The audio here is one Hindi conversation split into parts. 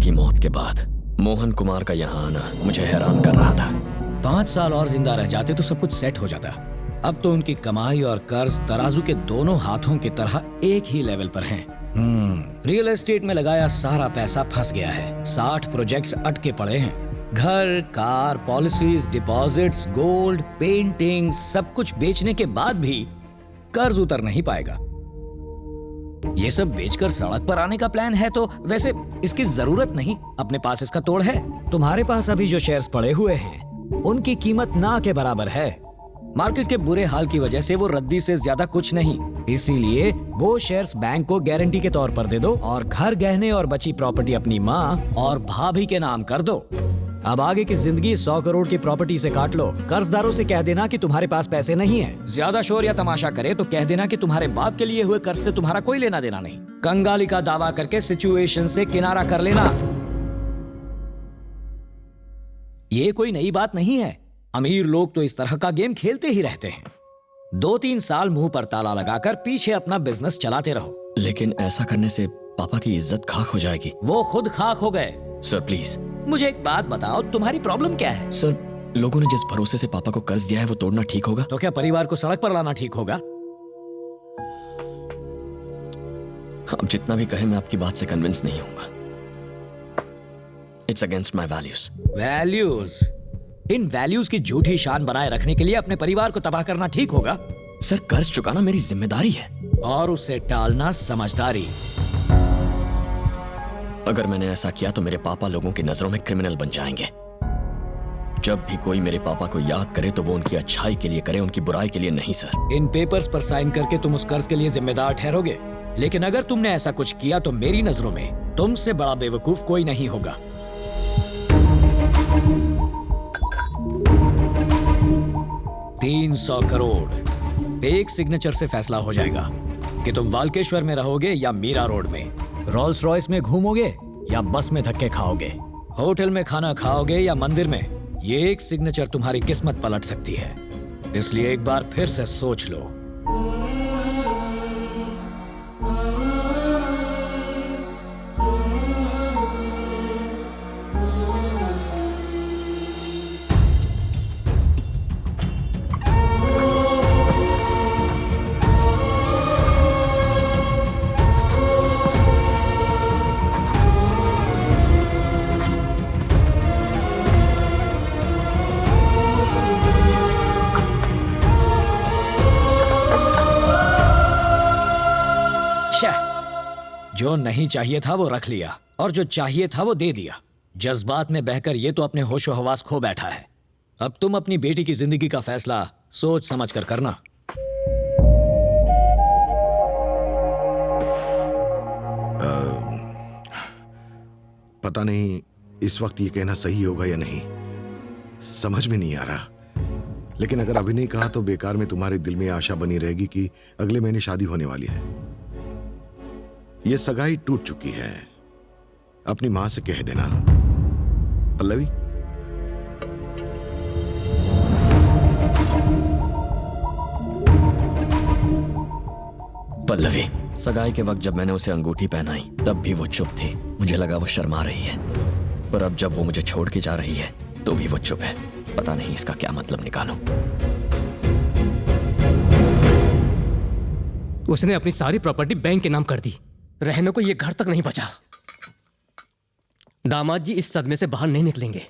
की मौत के बाद मोहन कुमार का यहाँ आना मुझे हैरान कर रहा था। 5 साल और जिंदा रह जाते तो सब कुछ सेट हो जाता। अब तो उनकी कमाई और कर्ज तराजू के दोनों हाथों की तरह एक ही लेवल पर हैं। रियल एस्टेट में लगाया सारा पैसा फंस गया है। 60 प्रोजेक्ट्स अटके पड़े हैं। घर, car, policies, deposits, gold, painting, सब कुछ बेचने के बाद भी कर्ज उतर नहीं पाएगा। ये सब बेचकर सड़क पर आने का प्लान है तो वैसे इसकी जरूरत नहीं, अपने पास इसका तोड़ है। तुम्हारे पास अभी जो शेयर्स पड़े हुए हैं उनकी कीमत ना के बराबर है। मार्केट के बुरे हाल की वजह से वो रद्दी से ज्यादा कुछ नहीं, इसीलिए वो शेयर्स बैंक को गारंटी के तौर पर दे दो और घर, गहने और बची प्रॉपर्टी अपनी माँ और भाभी के नाम कर दो। अब आगे की जिंदगी 100 करोड़ की प्रॉपर्टी से काट लो। कर्जदारों से कह देना कि तुम्हारे पास पैसे नहीं है। ज्यादा शोर या तमाशा करे तो कह देना कि तुम्हारे बाप के लिए हुए कर्ज से तुम्हारा कोई लेना देना नहीं। कंगाली का दावा करके सिचुएशन से किनारा कर लेना। ये कोई नई बात नहीं है। अमीर लोग तो इस तरह का गेम खेलते ही रहते हैं। 2-3 साल मुंह पर ताला लगाकर पीछे अपना बिजनेस चलाते रहो। लेकिन ऐसा करने से पापा की इज्जत खाक हो जाएगी। वो खुद खाक हो गए। सर प्लीज मुझे एक बात बताओ, तुम्हारी प्रॉब्लम क्या है? सर, लोगों ने जिस भरोसे से पापा को कर्ज दिया है वो तोड़ना ठीक होगा? तो क्या परिवार को सड़क पर लाना ठीक होगा? आप जितना भी कहें मैं आपकी बात से कन्विंस नहीं होऊंगा। It's against my values. Values? In values की झूठी शान बनाए रखने के लिए अपने परिवार को तबाह करना ठीक होगा? सर, कर्ज चुकाना मेरी जिम्मेदारी है और उसे टालना समझदारी। अगर मैंने ऐसा किया तो मेरे पापा लोगों की नजरों में क्रिमिनल बन जाएंगे। जब भी कोई मेरे पापा को याद करे तो वो उनकी अच्छाई के लिए करे, उनकी बुराई के लिए नहीं। सर, इन पेपर्स पर साइन करके तुम उस कर्ज के लिए जिम्मेदार ठहरोगे, लेकिन अगर तुमने ऐसा कुछ किया तो मेरी नजरों में तुमसे बड़ा बेवकूफ कोई नहीं होगा। $300 करोड़ एक सिग्नेचर से फैसला हो जाएगा कि तुम वाल्केश्वर में रहोगे या मीरा रोड में, रोल्स रॉयस में घूमोगे या बस में धक्के खाओगे, होटल में खाना खाओगे या मंदिर में। ये एक सिग्नेचर तुम्हारी किस्मत पलट सकती है, इसलिए एक बार फिर से सोच लो। जो नहीं चाहिए था वो रख लिया और जो चाहिए था वो दे दिया। जज्बात में बहकर ये तो अपने होशो हवास खो बैठा है। अब तुम अपनी बेटी की जिंदगी का फैसला सोच समझ कर करना। पता नहीं इस वक्त ये कहना सही होगा या नहीं, समझ में नहीं आ रहा। लेकिन अगर अभी नहीं कहा तो बेकार में तुम्हारे दिल में आशा बनी रहेगी कि अगले महीने शादी होने वाली है। ये सगाई टूट चुकी है। अपनी मां से कह देना। पल्लवी, पल्लवी, सगाई के वक्त जब मैंने उसे अंगूठी पहनाई तब भी वो चुप थी। मुझे लगा वो शर्मा रही है, पर अब जब वो मुझे छोड़ के जा रही है तो भी वो चुप है। पता नहीं इसका क्या मतलब निकालूं। उसने अपनी सारी प्रॉपर्टी बैंक के नाम कर दी। रहने को ये घर तक नहीं बचा। दामाद जी इस सदमे से बाहर नहीं निकलेंगे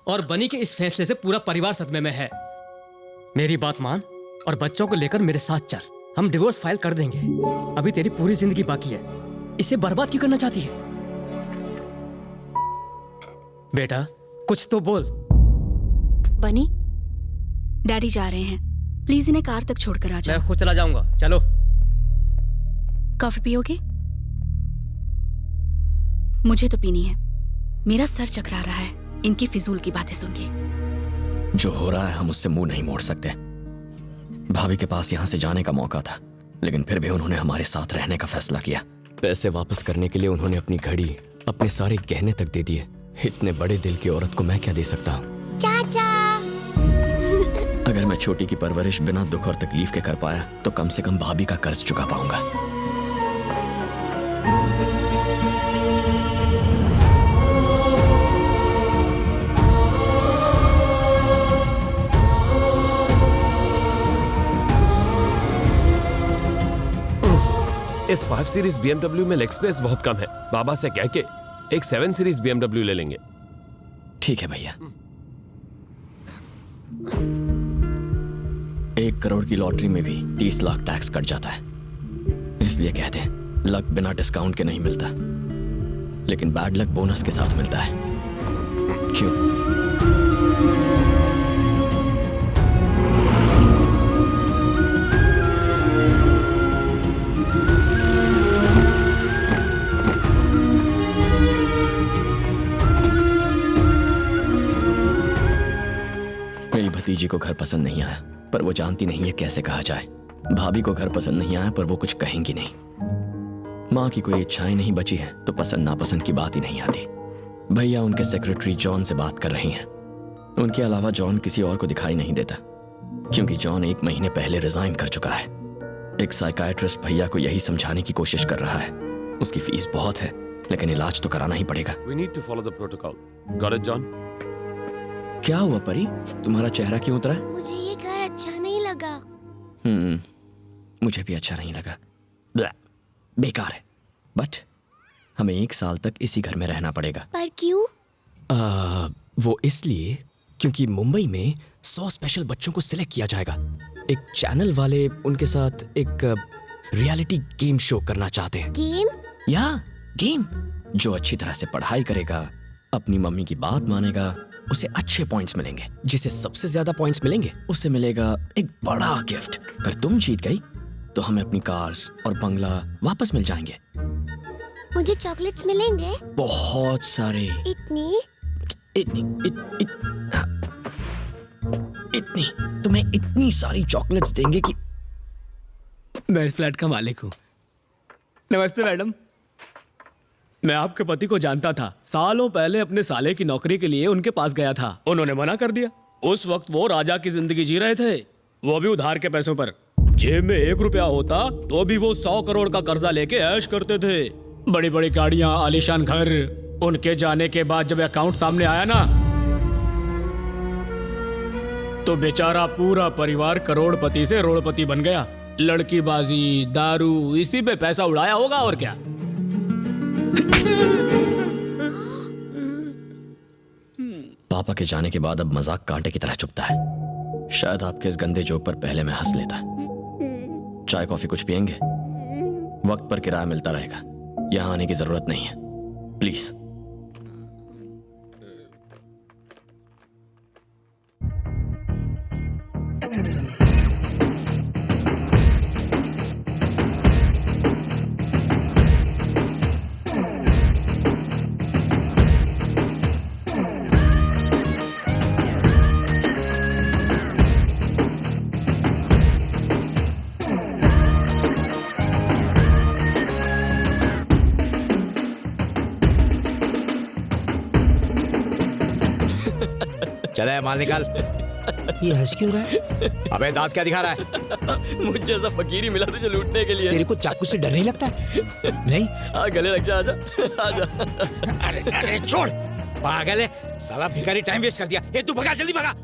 और बनी के इस फैसले से पूरा परिवार सदमे में है। मेरी बात मान और बच्चों को लेकर मेरे साथ चल। हम डिवोर्स फाइल कर देंगे। अभी तेरी पूरी जिंदगी बाकी है, इसे बर्बाद क्यों करना चाहती है? बेटा कुछ तो बोल। बनी, डैडी जा रहे हैं, प्लीज इन्हें कार तक छोड़कर आ जाओ। मैं खुद चला जाऊंगा, चलो। कॉफी पियोगे? मुझे तो पीनी है, मेरा सर चकरा रहा है इनकी फिजूल की बातें सुन के। जो हो रहा है हम उससे मुंह नहीं मोड़ सकते। भाभी के पास यहाँ से जाने का मौका था, लेकिन फिर भी उन्होंने हमारे साथ रहने का फैसला किया। पैसे वापस करने के लिए उन्होंने अपनी घड़ी, अपने सारे गहने तक दे दिए। इतने बड़े दिल की औरत को मैं क्या दे सकता हूँ? चाचा। अगर मैं छोटी की परवरिश बिना दुख और तकलीफ के कर पाया तो कम से कम भाभी का कर्ज चुका पाऊंगा। इस 5 सीरीज BMW में लेग स्पेस बहुत कम है। बाबा से कह के एक 7 सीरीज BMW ले लेंगे। ठीक है भैया। 1 करोड़ की लॉटरी में भी 30 लाख टैक्स कट जाता है। इसलिए कहते हैं लक बिना डिस्काउंट के नहीं मिलता, लेकिन बैड लक बोनस के साथ मिलता है। क्यों? मेरी भतीजी को घर पसंद नहीं आया, पर वो जानती नहीं है कैसे कहा जाए। भाभी को घर पसंद नहीं आया, पर वो कुछ कहेंगी नहीं। माँ की कोई इच्छाएं नहीं बची है, तो पसंद नापसंद की बात ही नहीं आती। भैया उनके सेक्रेटरी जॉन से बात कर रही हैं। उनके अलावा जॉन किसी और को दिखाई नहीं देता, क्योंकि जॉन 1 महीने पहले रिजाइन कर चुका है। एक साइकाइट्रिस्ट भैया को यही समझाने की कोशिश कर रहा है। उसकी फीस बहुत है, लेकिन इलाज तो कराना ही पड़ेगा। We need to follow the protocol. Got it, John? क्या हुआ परी, तुम्हारा चेहरा क्यों उतरा है? मुझे ये घर अच्छा नहीं लगा। मुझे भी अच्छा नहीं लगा। ब्लैह, बेकार है। बट हमें 1 साल तक इसी घर में रहना पड़ेगा। पर क्यों? वो इसलिए क्योंकि मुंबई में 100 स्पेशल बच्चों को सिलेक्ट किया जाएगा। एक चैनल वाले उनके साथ एक रियलिटी गेम शो करना चाहते हैं। गेम? या गेम जो अच्छी तरह से पढ़ाई करेगा, अपनी मम्मी की बात मानेगा, उसे अच्छे पॉइंट्स मिलेंगे। जिसे सबसे ज्यादा पॉइंट्स मिलेंगे उसे मिलेगा एक बड़ा गिफ्ट। अगर तुम जीत गई तो हमें अपनी कार्स और बंगला वापस मिल जाएंगे। मुझे चॉकलेट्स मिलेंगे? बहुत सारे। इतनी? इतनी तुम्हें इतनी सारी चॉकलेट्स देंगे कि मैं इस फ्लैट का मालिक हूँ। नमस्ते मैडम। मैं आपके पति को जानता था। सालों पहले अपने साले की नौकरी के लिए उनके पास गया था, उन्होंने मना कर दिया। उस वक्त वो राजा की जिंदगी जी रहे थे, वो भी उधार के पैसों पर। जेब में 1 रुपया होता तो भी वो 100 करोड़ का कर्जा लेके ऐश करते थे। बड़ी बड़ी गाड़ियां, आलीशान घर। उनके जाने के बाद जब अकाउंट सामने आया ना, तो बेचारा पूरा परिवार करोड़पति से रोड़पति बन गया। लड़कीबाजी, दारू, इसी पे पैसा उड़ाया होगा और क्या। पापा के जाने के बाद अब मजाक कांटे की तरह चुभता है। शायद आपके इस गंदे जोक पर पहले मैं हंस लेता। चाय कॉफी कुछ पियेंगे? वक्त पर किराया मिलता रहेगा, यहां आने की जरूरत नहीं है, प्लीज। चले माल निकाल। ये हंस क्यों रहा है? अबे दांत क्या दिखा रहा है? मुझ जैसा फकीर ही मिला तुझे लूटने के लिए। तेरे को चाकू से डर नहीं लगता? नहीं? गले लग जा, आजा आजा। अरे अरे छोड़, पागल है साला, भिखारी टाइम वेस्ट कर दिया। ए तू भगा, जल्दी भगा।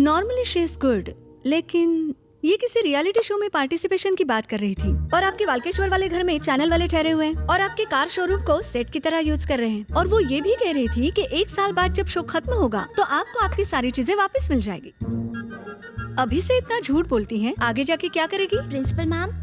नॉर्मली शी इज गुड, लेकिन ये किसी रियलिटी शो में पार्टिसिपेशन की बात कर रही थी और आपके वाल्केश्वर वाले घर में चैनल वाले ठहरे हुए हैं और आपके कार शोरूम को सेट की तरह यूज कर रहे हैं। और वो ये भी कह रही थी कि 1 साल बाद जब शो खत्म होगा तो आपको आपकी सारी चीजें वापस मिल जाएगी। अभी से इतना झूठ बोलती हैं, आगे जाके क्या करेगी? प्रिंसिपल मैम,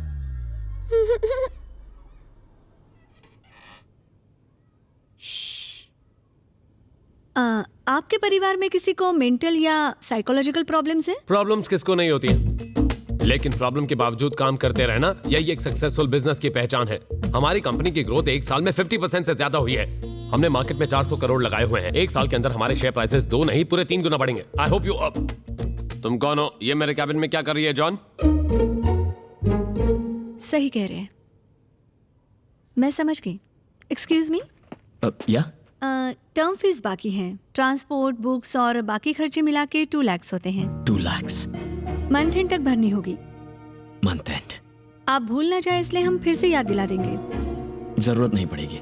आपके परिवार में किसी को मेंटल या साइकोलॉजिकल प्रॉब्लम्स हैं? प्रॉब्लम्स किसको नहीं होती हैं, लेकिन प्रॉब्लम के बावजूद काम करते रहना यही एक सक्सेसफुल बिजनेस की पहचान है। हमारी कंपनी की ग्रोथ एक साल में 50% से ज्यादा हुई है। हमने मार्केट में 400 करोड़ लगाए हुए हैं। एक साल के अंदर हमारे शेयर प्राइसेस 2 नहीं पूरे 3 गुना बढ़ेंगे। I hope you up. तुम कौन हो? ये मेरे कैबिन में क्या कर रही है जॉन? सही कह रहे हैं, मैं समझ गई। एक्सक्यूज मी, या टर्म फीस बाकी है, ट्रांसपोर्ट, बुक्स और बाकी खर्चे मिला के 2 लाख होते हैं। 2 लाख मंथ एंड तक भरनी होगी। Month and? आप भूल ना जाए इसलिए हम फिर से याद दिला देंगे। जरूरत नहीं पड़ेगी।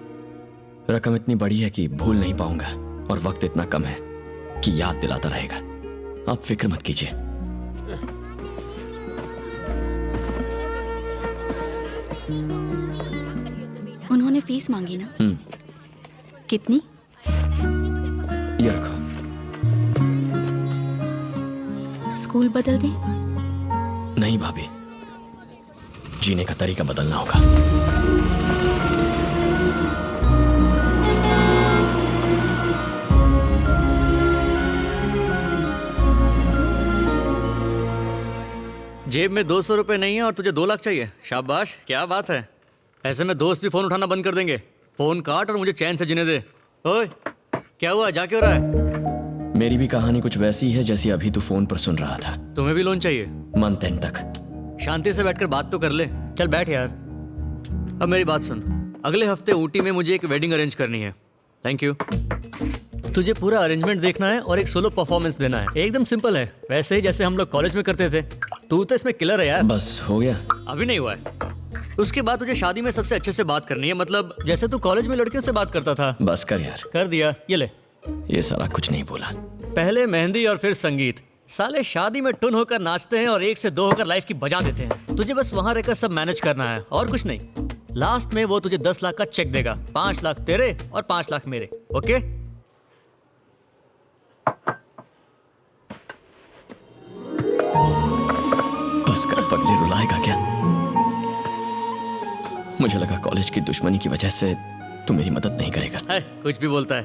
रकम इतनी बड़ी है कि भूल नहीं पाऊंगा और वक्त इतना कम है कि याद दिलाता रहेगा। आप फिक्र मत कीजिए। उन्होंने फीस मांगी ना? कितनी? ये रखो। स्कूल बदल दें? नहीं भाभी, जीने का तरीका बदलना होगा। जेब में 200 रुपए नहीं है और तुझे 2 लाख चाहिए? शाबाश, क्या बात है। ऐसे में दोस्त भी फोन उठाना बंद कर देंगे। फोन काट और मुझे चैन से जीने दे। ओए, क्या हुआ, जा क्यों रहा है? मेरी भी कहानी कुछ वैसी है जैसी अभी तू फोन पर सुन रहा था। तुम्हें भी लोन चाहिए? मंथ एंड तक। शांति से बैठकर बात तो कर ले। चल बैठ यार। अब मेरी बात सुन, अगले हफ्ते ऊटी में मुझे एक वेडिंग अरेंज करनी है। Thank you. तुझे पूरा अरेंजमेंट देखना है और एक सोलो परफॉर्मेंस देना है। एकदम सिंपल है, वैसे ही जैसे हम लोग कॉलेज में करते थे। तू तो इसमें किलर है यार। बस हो गया? अभी नहीं हुआ है। उसके बाद तुझे शादी में सबसे अच्छे से बात करनी है, मतलब जैसे तू कॉलेज में लड़कियों से बात करता था। बस कर यार। कर दिया, ये ले। ये साला कुछ नहीं बोला। पहले मेहंदी और फिर संगीत। साले शादी में टुन होकर नाचते हैं और 1 से 2 होकर लाइफ की बजा देते हैं। तुझे बस वहां रहकर सब मैनेज करना है और कुछ नहीं। लास्ट में वो तुझे 10 लाख का चेक देगा। 5 लाख तेरे और 5 लाख मेरे। ओके? बस कर पगले, रुलाएगा क्या? मुझे लगा कॉलेज की दुश्मनी की वजह से तू मेरी मदद नहीं करेगा। है, कुछ भी बोलता है।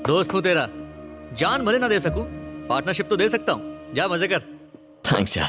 दोस्त हूँ तेरा, जान भले ना दे सकूं, पार्टनरशिप तो दे सकता हूँ। जा मजे कर। थैंक्स यार।